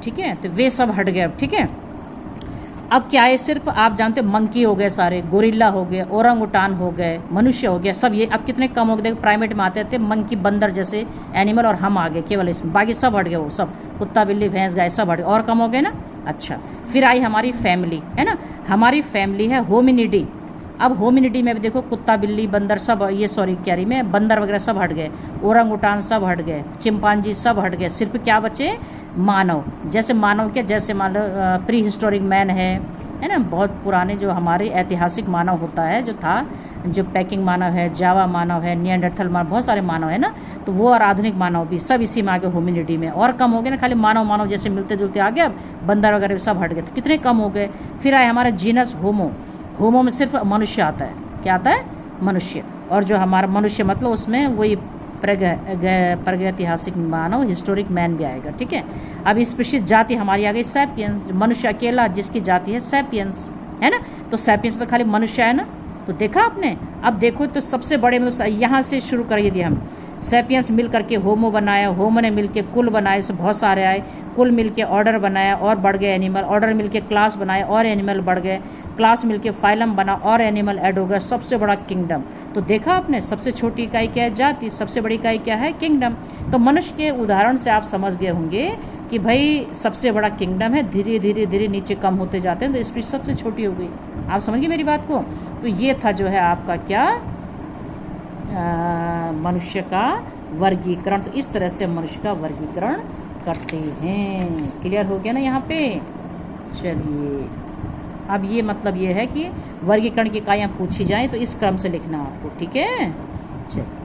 ठीक है, तो वे सब हट गए अब। ठीक है, अब क्या है, सिर्फ आप जानते हो मंकी हो गए सारे, गोरिल्ला हो गए, ओरंगुटान हो गए, मनुष्य हो गया, सब ये अब कितने कम हो गए। देखो प्राइमेट में आते थे मंकी, बंदर जैसे एनिमल, और हम आ गए केवल इसमें, बाकी सब हट गए, वो सब कुत्ता बिल्ली भैंस गाय सब हट गए, और कम हो गए ना। अच्छा, फिर आई हमारी फैमिली, है ना, हमारी फैमिली है होमिनिडी। अब होमिनिडी में भी देखो कुत्ता बिल्ली बंदर सब, ये सॉरी क्या रही मैं, बंदर वगैरह सब हट गए, ओरंगुटान सब हट गए, चिंपांजी सब हट गए, सिर्फ क्या बचे, मानव। जैसे मानव क्या, जैसे मान लो प्री हिस्टोरिक मैन है ना, बहुत पुराने जो हमारे ऐतिहासिक मानव होता है जो था, जो पैकिंग मानव है, जावा मानव है, नियंडरथल मानव, बहुत सारे मानव है ना, तो वो और आधुनिक मानव भी सब इसी में आ गए होमिनिडी में। और कम हो गए ना, खाली मानव मानव जैसे मिलते जुलते आ गए, अब बंदर वगैरह सब हट गए, तो कितने कम हो गए। फिर आए हमारा जीनस होमो, होमो में सिर्फ मनुष्य आता है, क्या आता है, मनुष्य। और जो हमारा मनुष्य मतलब उसमें वही प्रागैतिहासिक मानव, हिस्टोरिक मैन भी आएगा। ठीक है, अब इस स्पीशीज जाति हमारी आ गई सैपियंस, मनुष्य अकेला जिसकी जाति है सैपियंस, है ना, तो सैपियंस पर खाली मनुष्य है ना, तो देखा आपने। अब देखो तो सबसे बड़े में तो यहाँ से शुरू कर दिए हम, सैपियंस मिल करके होमो बनाया, होमो ने मिलके कुल बनाए, इससे बहुत सारे आए, कुल मिलके ऑर्डर बनाया और बढ़ गए एनिमल, ऑर्डर मिलके क्लास बनाए और एनिमल बढ़ गए, क्लास मिलके फाइलम बना और एनिमल ऐड हो गया, सबसे बड़ा किंगडम। तो देखा आपने, सबसे छोटी इकाई क्या है, जाति, सबसे बड़ी इकाई क्या है, किंगडम। तो मनुष्य के उदाहरण से आप समझ गए होंगे कि भाई सबसे बड़ा किंगडम है, धीरे धीरे धीरे नीचे कम होते जाते हैं, तो स्पीशीज सबसे छोटी हो गई। आप समझ गए मेरी बात को। तो ये था जो है आपका क्या, मनुष्य का वर्गीकरण। तो इस तरह से मनुष्य का वर्गीकरण करते हैं। क्लियर हो गया ना यहाँ पे। चलिए, अब ये मतलब ये है कि वर्गीकरण की इकाइयाँ पूछी जाएं तो इस क्रम से लिखना आपको, ठीक है। चलिए।